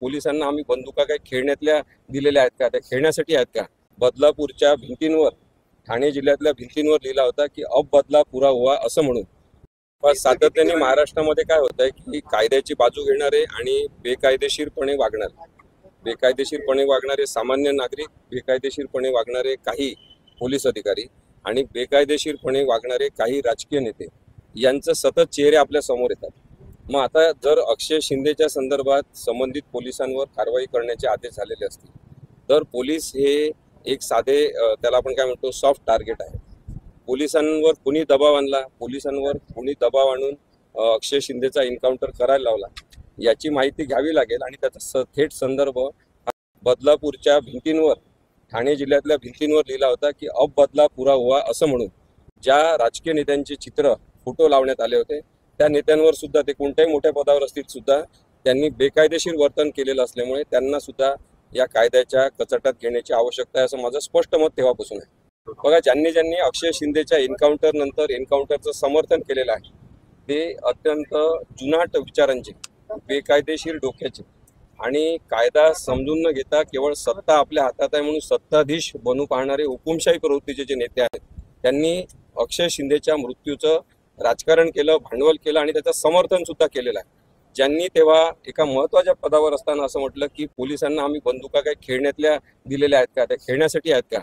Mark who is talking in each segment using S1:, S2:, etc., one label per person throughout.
S1: पोलिसांना आम्ही बंदुका काही खेळण्यातल्या दिलेल्या आहेत का, त्या खेळण्यासाठी आहेत का? बदलापूरच्या भिंतींवर, ठाणे जिल्ह्यातल्या भिंतींवर लिहिला होता की अब बदला पुरा हुआ असं म्हणून. पण सातत्याने महाराष्ट्रामध्ये काय होत आहे की कायद्याची बाजू घेणारे आणि बेकायदेशीरपणे वागणारे सामान्य नागरिक, बेकायदेशीरपणे वागणारे काही पोलीस अधिकारी आणि बेकायदेशीरपणे वागणारे काही राजकीय नेते यांचं सतत चेहरे आपल्या समोर येतात. मग आता जर अक्षय शिंदेच्या संदर्भात संबंधित पोलिसांवर कारवाई करण्याचे आदेश झालेले असतील तर पोलीस हे एक साधे त्याला आपण काय म्हणतो सॉफ्ट टार्गेट आहे. पोलिसांवर कुणी दबाव आणला, पोलिसांवर कुणी दबाव आणून अक्षय शिंदेचा एन्काउंटर करायला लावला याची माहिती घ्यावी लागेल आणि त्याचा थेट संदर्भ बदलापूरच्या भिंतींवर, ठाणे जिल्ह्यातल्या भिंतींवर लिहिला होता की अब बदला पुरा हुआ असं म्हणून. ज्या राजकीय नेत्यांचे चित्र, फोटो लावण्यात आले होते त्या नेत्यांवर सुद्धा, ते कोणत्याही मोठ्या पदावर असतील सुद्धा, त्यांनी बेकायदेशीर वर्तन केलेलं असल्यामुळे त्यांना सुद्धा या कायद्याच्या कचाट्यात घेण्याची आवश्यकता आहे असं माझं स्पष्ट मत तेव्हापासून आहे. बघा, ज्यांनी अक्षय शिंदेच्या एन्काउंटर नंतर एन्काउंटरचं समर्थन केलेलं आहे ते अत्यंत जुनाट विचारांचे, बेकायदेशीर डोक्याचे आणि कायदा समजून न घेता केवळ सत्ता आपल्या हातात आहे म्हणून सत्ताधीश बनू पाहणारे हुकुमशाही प्रवृत्तीचे जे नेते आहेत त्यांनी अक्षय शिंदेच्या मृत्यूचं राजकारण केलं, भांडवल केलं आणि त्याचं समर्थन सुद्धा केलेलं आहे. ज्यांनी तेव्हा एका महत्त्वाच्या पदावर असताना असं म्हटलं की पोलिसांना आम्ही बंदुका काही खेळण्यातल्या दिलेल्या आहेत का, त्या खेळण्यासाठी आहेत का,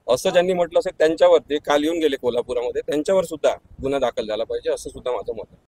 S1: असं ज्यांनी म्हटलं असेल त्यांच्यावर, ते काल येऊन गेले कोल्हापुरामध्ये, त्यांच्यावर सुद्धा गुन्हा दाखल झाला पाहिजे असं सुद्धा माझं मत आहे.